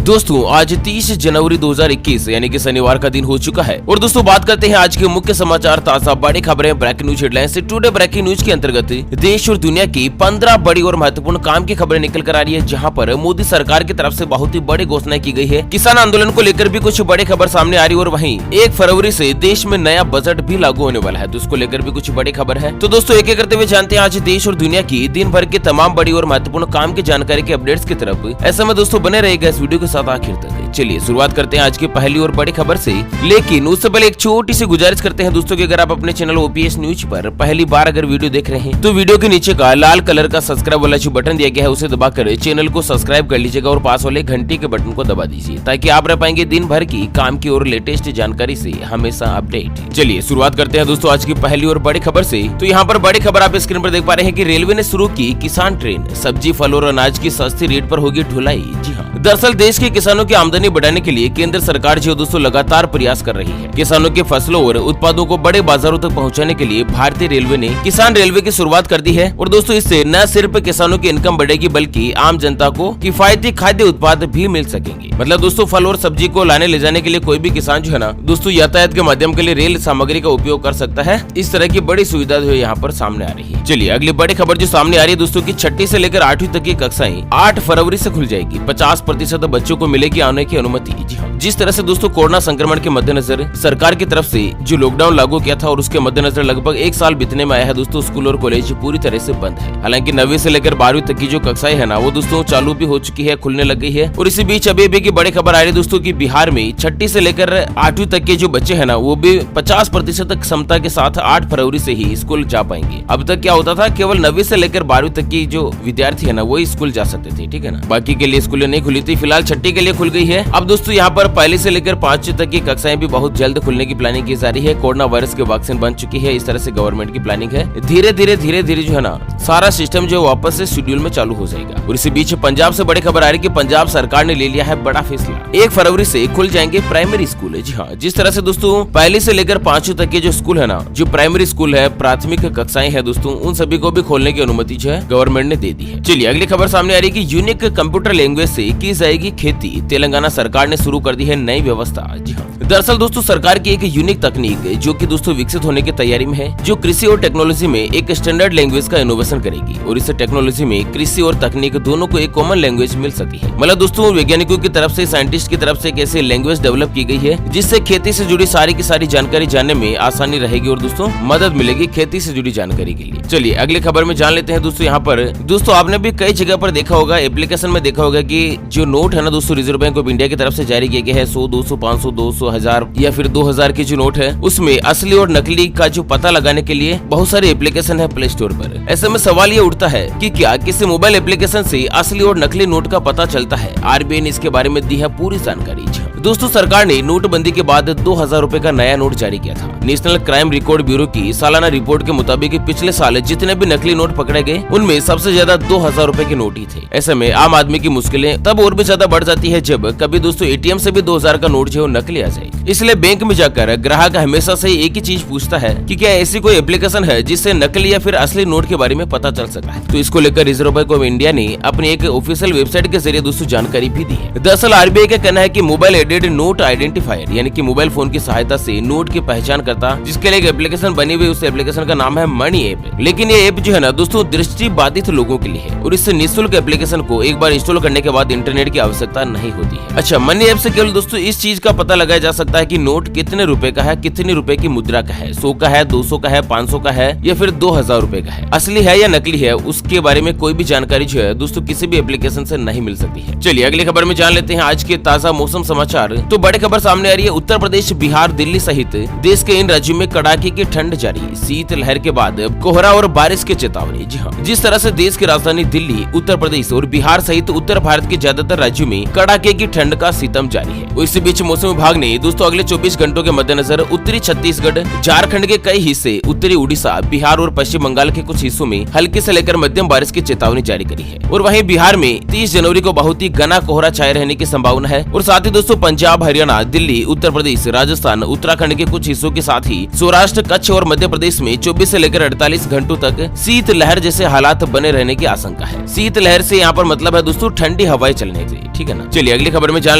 दोस्तों आज 30 जनवरी 2021 यानी कि शनिवार का दिन हो चुका है और दोस्तों बात करते हैं आज के मुख्य समाचार, ताजा बड़ी खबरें, ब्रेकिंग न्यूज हेडलाइन से। टुडे ब्रेकिंग न्यूज के अंतर्गत देश और दुनिया की 15 बड़ी और महत्वपूर्ण काम की खबरें निकल कर आ रही है, जहां पर मोदी सरकार की तरफ से बहुत ही बड़ी घोषणाएं की गई है। किसान आंदोलन को लेकर भी कुछ बड़ी खबर सामने आ रही है और वहीं 1 फरवरी से देश में नया बजट भी लागू होने वाला है, तो उसको लेकर भी कुछ बड़ी खबर है। तो दोस्तों एक एक करते हुए जानते हैं आज देश और दुनिया की दिन भर की तमाम बड़ी और महत्वपूर्ण काम की जानकारी के अपडेट्स की तरफ। ऐसे में दोस्तों बने रहेगा इस वीडियो के साथ आखिर तक। चलिए शुरुआत करते हैं आज की पहली और बड़ी खबर से, लेकिन उससे पहले एक छोटी सी गुजारिश करते हैं दोस्तों कि अगर आप अपने चैनल ओपीएस न्यूज पर पहली बार अगर वीडियो देख रहे हैं तो वीडियो के नीचे का लाल कलर का सब्सक्राइब वाला जो बटन दिया गया है उसे दबाकर चैनल को सब्सक्राइब कर लीजिएगा और पास वाले घंटी के बटन को दबा दीजिए ताकि आप रह पाएंगे दिन भर की काम की और लेटेस्ट जानकारी से हमेशा अपडेट। चलिए शुरुआत करते हैं दोस्तों आज की पहली और बड़ी खबर से। तो यहाँ पर बड़ी खबर आप स्क्रीन पर देख पा रहे हैं कि रेलवे ने शुरू की किसान ट्रेन, सब्जी फल और अनाज की सस्ती रेट पर होगी ढुलाई। जी हाँ, दरअसल देश के किसानों की आमदनी बढ़ाने के लिए केंद्र सरकार जो दोस्तों लगातार प्रयास कर रही है। किसानों के फसलों और उत्पादों को बड़े बाजारों तक पहुंचाने के लिए भारतीय रेलवे ने किसान रेलवे की शुरुआत कर दी है और दोस्तों इससे न सिर्फ किसानों की इनकम बढ़ेगी बल्कि आम जनता को किफायती खाद्य उत्पाद भी मिल सकेंगे। मतलब दोस्तों फल और सब्जी को लाने ले जाने के लिए कोई भी किसान जो है ना दोस्तों यातायात के माध्यम के लिए रेल सामग्री का उपयोग कर सकता है। इस तरह की बड़ी सुविधा जो यहाँ पर सामने आ रही है। चलिए अगली बड़ी खबर जो सामने आ रही है दोस्तों की 6ठी से लेकर 8वीं तक की कक्षाएं 8 फरवरी से खुल जाएगी। 50% बच्चों को मिलेगी आने की अनुमति। जी हाँ, जिस तरह से दोस्तों कोरोना संक्रमण के मद्देनजर सरकार की तरफ से जो लॉकडाउन लागू किया था और उसके मद्देनजर लगभग 1 साल बीतने में आया है दोस्तों, स्कूल और कॉलेज पूरी तरह से बंद है। हालांकि 9वीं से लेकर 12वीं तक की जो कक्षाएं है ना वो दोस्तों चालू भी हो चुकी है, खुलने लग गई है। और इसी बीच अभी की बड़ी खबर आ रही है दोस्तों की बिहार में 6ठी से लेकर 8वीं तक के जो बच्चे है ना वो भी 50% क्षमता के साथ 8 फरवरी से ही स्कूल जा पाएंगे। अब तक क्या होता था, केवल 9वीं से लेकर 12वीं तक की जो विद्यार्थी है ना वो स्कूल जा सकते थे, ठीक है ना, बाकी के लिए स्कूलें नहीं खुली थी। फिलहाल 6ठी के लिए खुल गई है। अब दोस्तों यहाँ पर 1 से लेकर 5वीं तक की कक्षाएं भी बहुत जल्द खुलने की प्लानिंग की जा रही है। कोरोना वायरस की वैक्सीन बन चुकी है, इस तरह से गवर्नमेंट की प्लानिंग है। धीरे धीरे जो है ना सारा सिस्टम जो वापस से शेड्यूल में चालू हो जाएगा। और इसी बीच पंजाब से बड़ी खबर आ रही है कि पंजाब सरकार ने ले लिया है बड़ा फैसला। 1 फरवरी से खुल जाएंगे प्राइमरी स्कूल। जी हाँ, जिस तरह से दोस्तों 1 से लेकर 5वीं तक के जो स्कूल है ना, जो प्राइमरी स्कूल है, प्राथमिक कक्षाएं है दोस्तों, उन सभी को भी खोलने की अनुमति जो है गवर्नमेंट ने दे दी है। चलिए अगली खबर सामने आ रही है कि यूनिक कंप्यूटर लैंग्वेज से की जाएगी खेती। तेलंगाना सरकार ने शुरू कर दी है नई व्यवस्था। जी हाँ, दरअसल दोस्तों सरकार की एक यूनिक तकनीक जो कि दोस्तों विकसित होने की तैयारी में है, जो कृषि और टेक्नोलॉजी में एक स्टैंडर्ड लैंग्वेज का इनोवेशन करेगी और इस टेक्नोलॉजी में कृषि और तकनीक दोनों को एक कॉमन लैंग्वेज मिल सकी है। मतलब दोस्तों वैज्ञानिकों की तरफ से, साइंटिस्ट की तरफ से एक ऐसी लैंग्वेज डेवलप की गई है जिससे खेती से जुड़ी सारी की सारी जानकारी जानने में आसानी रहेगी और दोस्तों मदद मिलेगी खेती से जुड़ी जानकारी के लिए। चलिए अगली खबर में जान लेते हैं दोस्तों। यहाँ पर दोस्तों आपने भी कई जगह पर देखा होगा, एप्लीकेशन में देखा होगा कि जो नोट है ना दोस्तों रिजर्व बैंक ऑफ इंडिया की तरफ से जारी किया गया है 100, 200, 500, 200, 1000 या फिर 2000 की जो नोट है उसमें असली और नकली का जो पता लगाने के लिए बहुत सारे एप्लीकेशन है प्ले स्टोर पर। ऐसे में सवाल ये उठता है कि क्या किसी मोबाइल एप्लीकेशन से असली और नकली नोट का पता चलता है? आरबीआई ने इसके बारे में दी है पूरी जानकारी। दोस्तों सरकार ने नोटबंदी के बाद 2000 रुपए का नया नोट जारी किया था। नेशनल क्राइम रिकॉर्ड ब्यूरो की सालाना रिपोर्ट के मुताबिक पिछले साल जितने भी नकली नोट पकड़े गए उनमें सबसे ज्यादा 2000 रुपए के नोट ही थे। ऐसे में आम आदमी की मुश्किलें तब और भी ज्यादा बढ़ जाती है जब कभी दोस्तों एटीएम से भी 2000 का नोट जो नकली आ जाए। इसलिए बैंक में जाकर ग्राहक हमेशा से एक ही चीज पूछता है कि क्या ऐसी कोई एप्लीकेशन है जिससे नकली या फिर असली नोट के बारे में पता चल सका है। तो इसको लेकर रिजर्व बैंक ऑफ इंडिया ने अपनी एक ऑफिशियल वेबसाइट के जरिए दोस्तों जानकारी भी दी है। दरअसल आरबीआई का कहना है कि मोबाइल एडेड नोट आइडेंटिफायर यानी कि मोबाइल फोन की सहायता से नोट की पहचान करता, जिसके लिए एक एप्लीकेशन बनी हुई, उस एप्लीकेशन का नाम है मनी ऐप। लेकिन ये ऐप जो है ना दोस्तों दृष्टि बाधित लोगों के लिए है और इससे निःशुल्क एप्लीकेशन को एक बार इंस्टॉल करने के बाद इंटरनेट की आवश्यकता नहीं होती है। अच्छा, मनी ऐप से केवल दोस्तों इस चीज का पता लगाया जा सकता है कि नोट कितने रुपए का है, कितने रुपए की मुद्रा का है, 100 का है, 200 का है, 500 का है या फिर 2000 रुपए का है, असली है या नकली है, उसके बारे में कोई भी जानकारी जो है दोस्तों किसी भी एप्लीकेशन से नहीं मिल सकती है। चलिए अगली खबर में जान लेते हैं आज के ताजा मौसम समाचार। तो बड़ी खबर सामने आ रही है, उत्तर प्रदेश, बिहार, दिल्ली सहित देश के इन राज्यों में कड़ाके की ठंड जारी। शीतलहर के बाद कोहरा और बारिश की चेतावनी। जी हाँ, जिस तरह से देश की राजधानी दिल्ली, उत्तर प्रदेश और बिहार सहित उत्तर भारत के ज्यादातर राज्यों में कड़ाके की ठंड का सितम जारी है। इसी बीच मौसम विभाग ने दोस्तों अगले 24 घंटों के मद्देनजर उत्तरी छत्तीसगढ़, झारखंड के कई हिस्से, उत्तरी उड़ीसा, बिहार और पश्चिम बंगाल के कुछ हिस्सों में हल्की से लेकर मध्यम बारिश की चेतावनी जारी करी है। और वहीं बिहार में 30 जनवरी को बहुत ही घना कोहरा छाए रहने की संभावना है। और साथ ही दोस्तों पंजाब, हरियाणा, दिल्ली, उत्तर प्रदेश, राजस्थान, उत्तराखंड के कुछ हिस्सों के साथ ही सौराष्ट्र, कच्छ और मध्य प्रदेश में 24 से लेकर 48 घंटों तक शीतलहर जैसे हालात बने रहने की आशंका है। शीतलहर से यहाँ पर मतलब है दोस्तों ठंडी हवाएं चलने से। ठीक है ना। चलिए अगली खबर में जान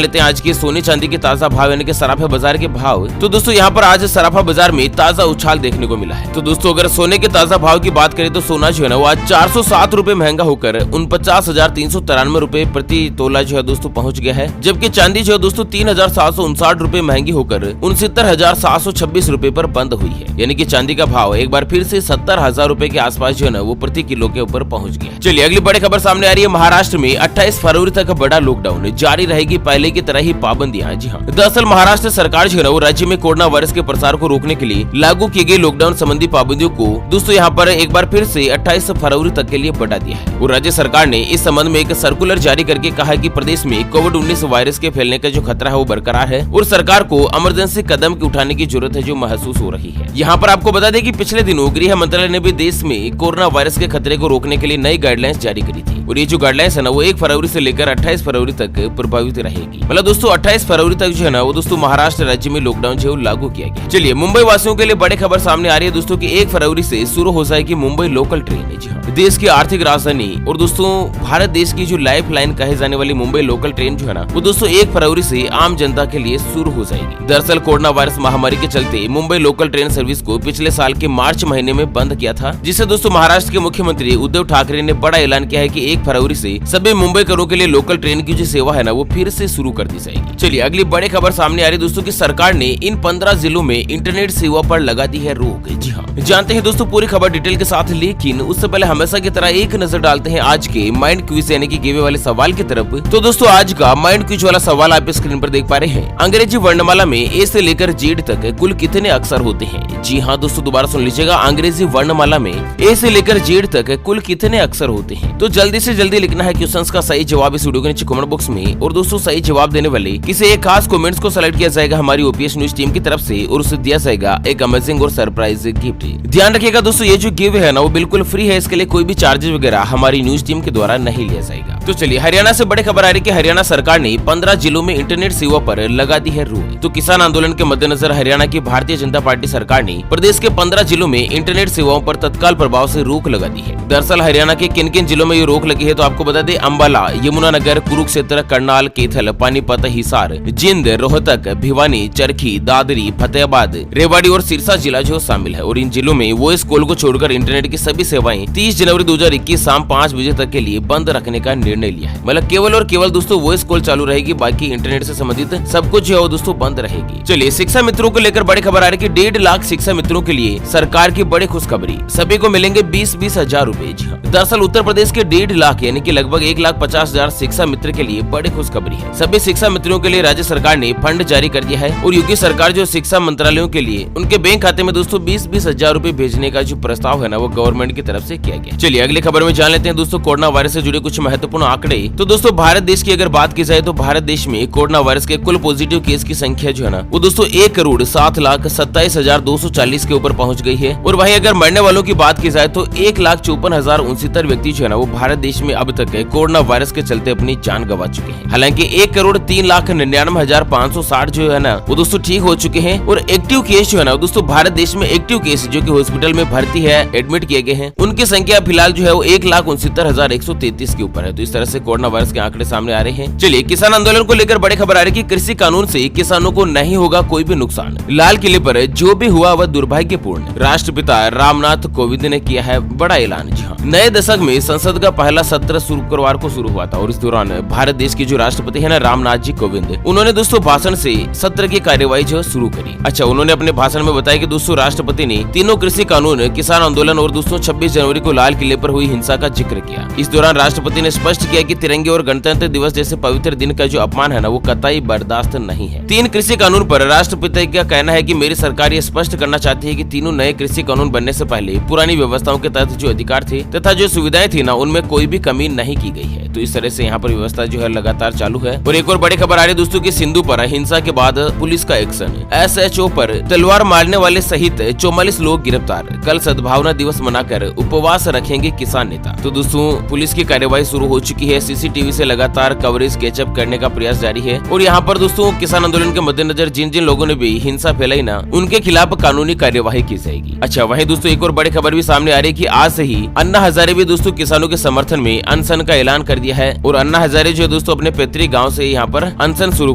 लेते हैं आज के सोने चांदी के ताजा भाव यानी कि सराफा बाजार के भाव। तो दोस्तों यहाँ पर आज सराफा बाजार में ताजा उछाल देखने को मिला है। तो दोस्तों अगर सोने के ताजा भाव की बात करें तो सोना जो है ना वो आज 407 रुपए महंगा होकर 49,393 रुपए प्रति तोला जो है दोस्तों पहुंच गया है। जबकि चांदी जो है दोस्तों 3,759 रुपए महंगी होकर 69,726 रुपए पर बंद हुई है। यानी कि चांदी का भाव एक बार फिर से 70,000 रुपए के आसपास जो है ना वो प्रति किलो के ऊपर पहुंच गया। चलिए अगली बड़ी खबर सामने आ रही है। महाराष्ट्र में 28 फरवरी तक बड़ा लॉकडाउन जारी रहेगी, पहले की तरह ही पाबंदियां। जी हाँ, दरअसल महाराष्ट्र सरकार जो है ना वो राज्य में कोरोना वायरस के प्रसार को रोकने के लिए लागू की गई लॉकडाउन संबंधी पाबंदियों को दोस्तों यहाँ पर एक बार फिर से 28 फरवरी तक के लिए बढ़ा दिया है। और राज्य सरकार ने इस संबंध में एक सर्कुलर जारी करके कहा है कि प्रदेश में कोविड-19 वायरस के फैलने का जो खतरा है वो बरकरार है और सरकार को इमरजेंसी कदम की उठाने की जरूरत है जो महसूस हो रही है। यहाँ पर आपको बता दें कि पिछले दिनों गृह मंत्रालय ने भी देश में कोरोना वायरस के खतरे को रोकने के लिए नई गाइडलाइंस जारी करी थी। और ये जो गाइडलाइंस है ना वो 1 फरवरी से लेकर 28 फरवरी तक प्रभावित रहेगी। मतलब दोस्तों 28 फरवरी तक जो है ना वो दोस्तों महाराष्ट्र राज्य में लॉकडाउन जो लागू किया गया। चलिए मुंबई वासियों के लिए बड़ी खबर सामने आ रही है दोस्तों की 1 फरवरी से शुरू हो जाएगी मुंबई लोकल ट्रेन। जी हाँ, देश की आर्थिक राजधानी और दोस्तों भारत देश की जो लाइफ लाइन कहे जाने वाली मुंबई लोकल ट्रेन जो है ना वो दोस्तों 1 फरवरी से आम जनता के लिए शुरू हो जाएगी। दरअसल कोरोना वायरस महामारी के चलते मुंबई लोकल ट्रेन सर्विस को पिछले साल के मार्च महीने में बंद किया था, जिससे दोस्तों महाराष्ट्र के मुख्यमंत्री उद्धव ठाकरे ने बड़ा ऐलान किया है कि 1 फरवरी से सभी मुंबईकरों के लिए लोकल ट्रेन की जो सेवा है ना वो फिर से शुरू कर दी जाएगी। चलिए अगली बड़ी खबर सामने आ रही है दोस्तों की सरकार ने इन 15 जिलों में इंटरनेट सेवा पर लगा दी है रोक। जी हाँ, जानते हैं दोस्तों पूरी खबर डिटेल के साथ, लेकिन उससे पहले हमेशा की तरह एक नजर डालते हैं आज के माइंड क्विज यानी कि गिवे वाले सवाल की तरफ। तो दोस्तों आज का माइंड क्विज वाला सवाल आप स्क्रीन पर देख पा रहे हैं। अंग्रेजी वर्णमाला में ए से लेकर जेड तक कुल कितने अक्षर होते हैं? जी हाँ दोस्तों दोबारा सुन लीजिएगा, अंग्रेजी वर्णमाला में ए से लेकर जेड तक कुल कितने अक्षर होते हैं? तो जल्दी से जल्दी लिखना है क्वेश्चन का सही जवाब इस वीडियो के नीचे कमेंट बॉक्स में। और दोस्तों सही जवाब देने वाले किसी एक खास कमेंट्स को सेलेक्ट किया जाएगा हमारी ओपीएस न्यूज टीम की तरफ से और उसे दिया जाएगा एक अमेजिंग और सरप्राइज गिफ्ट। ध्यान रखिएगा दोस्तों ये जो गिव है ना वो बिल्कुल फ्री है, इसके लिए कोई भी चार्जेस वगैरह हमारी न्यूज टीम के द्वारा नहीं लिया जाएगा। तो चलिए हरियाणा से बड़ी खबर आ रही है कि हरियाणा सरकार ने 15 जिलों में इंटरनेट सेवा पर लगा दी है रोक। तो किसान आंदोलन के मद्देनजर हरियाणा की भारतीय जनता पार्टी सरकार ने प्रदेश के 15 जिलों में इंटरनेट सेवाओं पर तत्काल प्रभाव से रोक लगा दी है। दरअसल हरियाणा के किन किन जिलों में ये रोक लगी है तो आपको बता दें, अम्बाला, यमुनानगर, कुरुक्षेत्र, करनाल, कैथल, पानीपत, हिसार, जिंद, रोहतक, भिवानी, चरखी, दादरी, फतेहाबाद, रेवाड़ी और सिरसा जिला जो शामिल है। और इन जिलों में वॉइस कॉल को छोड़कर इंटरनेट की सभी सेवाएं 30 जनवरी 2021 शाम 5 बजे तक के लिए बंद रखने का निर्णय लिया है। मतलब केवल और केवल दोस्तों वॉइस कॉल चालू रहेगी, बाकी इंटरनेट से संबंधित सब कुछ जो है दोस्तों बंद रहेगी। चलिए शिक्षा मित्रों को लेकर बड़ी खबर आ रही है कि 1.5 लाख शिक्षा मित्रों के लिए सरकार की बड़ी खुशखबरी, सभी को मिलेंगे 20-20 हजार रूपए। दरअसल उत्तर प्रदेश के 1.5 लाख यानी कि लगभग 1,50,000 शिक्षा मित्र के लिए बड़ी खुशखबरी है। सभी शिक्षा मित्रों के लिए राज्य सरकार ने फंड जारी कर दिया है और योगी सरकार जो शिक्षा मंत्रालयों के लिए उनके बैंक खाते में दोस्तों 20-20 हजार रूपए भेजने का जो प्रस्ताव है ना वो गवर्नमेंट की तरफ से किया गया। चलिए अगली खबर में जान लेते हैं दोस्तों कोरोना वायरस से जुड़े कुछ महत्वपूर्ण आंकड़े। तो दोस्तों भारत देश की अगर बात की जाए तो भारत देश में कोरोना वायरस के कुल पॉजिटिव केस की संख्या जो है ना वो दोस्तों 1,07,27,240 के ऊपर पहुंच गई है। और वहीं अगर मरने वालों की बात की जाए तो 1,54,069 व्यक्ति जो है ना वो भारत देश में अब तक कोरोना वायरस के चलते अपनी जान गंवा चुके हैं। हालांकि 1,03,99,560 जो है ना वो दोस्तों ठीक हो चुके हैं। और एक्टिव केस जो है ना दोस्तों भारत देश में एक्टिव केस जो कि हॉस्पिटल में भर्ती है, एडमिट किए गए हैं, उनकी संख्या फिलहाल जो है वो 1,69,133 के ऊपर है। तो इस तरह से कोरोना वायरस के आंकड़े सामने आ रहे हैं। चलिए किसान आंदोलन को लेकर बड़ी खबर आ रही है कि कृषि कानून से किसानों को नहीं होगा कोई भी नुकसान, लाल किले पर जो भी हुआ वह दुर्भाग्यपूर्ण, राष्ट्रपिता रामनाथ कोविंद ने किया है बड़ा ऐलान। नए दशक में संसद का पहला सत्र शुक्रवार को शुरू हुआ था और इस दौरान भारत देश के जो राष्ट्रपति है ना रामनाथ जी कोविंद, उन्होंने दोस्तों भाषण से सत्र की कार्यवाही जो शुरू करी। अच्छा, उन्होंने अपने भाषण में बताया कि दोस्तों राष्ट्रपति ने तीनों कृषि कानून, किसान आंदोलन और दोस्तों 26 जनवरी को लाल किले पर हुई हिंसा का जिक्र किया। इस दौरान राष्ट्रपति ने स्पष्ट किया कि तिरंगे और गणतंत्र दिवस जैसे पवित्र दिन का जो अपमान है ना वो कतई बर्दाश्त नहीं है। 3 कृषि कानून पर राष्ट्रपति का कहना है कि मेरी सरकार ये स्पष्ट करना चाहती है कि तीनों नए कृषि कानून बनने से पहले पुरानी व्यवस्थाओं के तहत जो अधिकार थे तथा जो सुविधाएं थी ना उनमें कोई भी कमी नहीं की गई है। तो इस तरह से यहाँ पर व्यवस्था जो है लगातार चालू है। और एक और बड़ी खबर आ रही है दोस्तों की सिंधु पर हिंसा के बाद पुलिस का एक्शन, SHO पर तलवार मारने वाले सहित 44 लोग गिरफ्तार, कल सद्भावना दिवस मनाकर उपवास रखेंगे किसान नेता। तो दोस्तों पुलिस की कार्यवाही शुरू हो चुकी है, CCTV से लगातार कवरेज कैचअप करने का प्रयास जारी है। और यहाँ पर दोस्तों किसान आंदोलन के मद्देनजर जिन जिन लोगों ने भी हिंसा फैलाई ना उनके खिलाफ कानूनी कार्यवाही की जाएगी। अच्छा, वहीं दोस्तों एक और बड़ी खबर भी सामने आ रही है कि आज से ही अन्ना हजारे भी दोस्तों किसानों के समर्थन में अनशन का ऐलान कर दिया है। और अन्ना हजारे जो जो दोस्तों अपने पैतृक गांव से यहाँ पर अनशन शुरू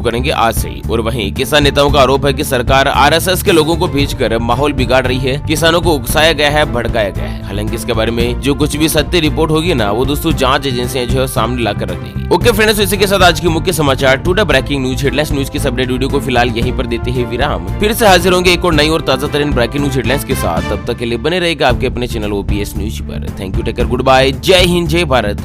करेंगे आज से ही। और वहीं किसान नेताओं का आरोप है कि सरकार आरएसएस के लोगों को भेजकर माहौल बिगाड़ रही है, किसानों को उकसाया गया है, भड़काया गया है। हालांकि इसके बारे में जो कुछ भी सत्य रिपोर्ट होगी ना, वो दोस्तों जांच एजेंसियां जो है सामने लाकर रख देगी। ओके फ्रेंड्स, इसी के साथ आज की मुख्य समाचार today breaking news headlines news की अपडेट वीडियो को फिलहाल यहीं पर देते हैं विराम। फिर से हाजिर होंगे एक और नई और ताजा तरीन ब्रेकिंग न्यूज हेडलाइंस के साथ। तब तक के लिए बने रहेगा आपके अपने चैनल ओपीएस न्यूज पर। Thank you, take care, good bye, जय हिंद, जय भारत।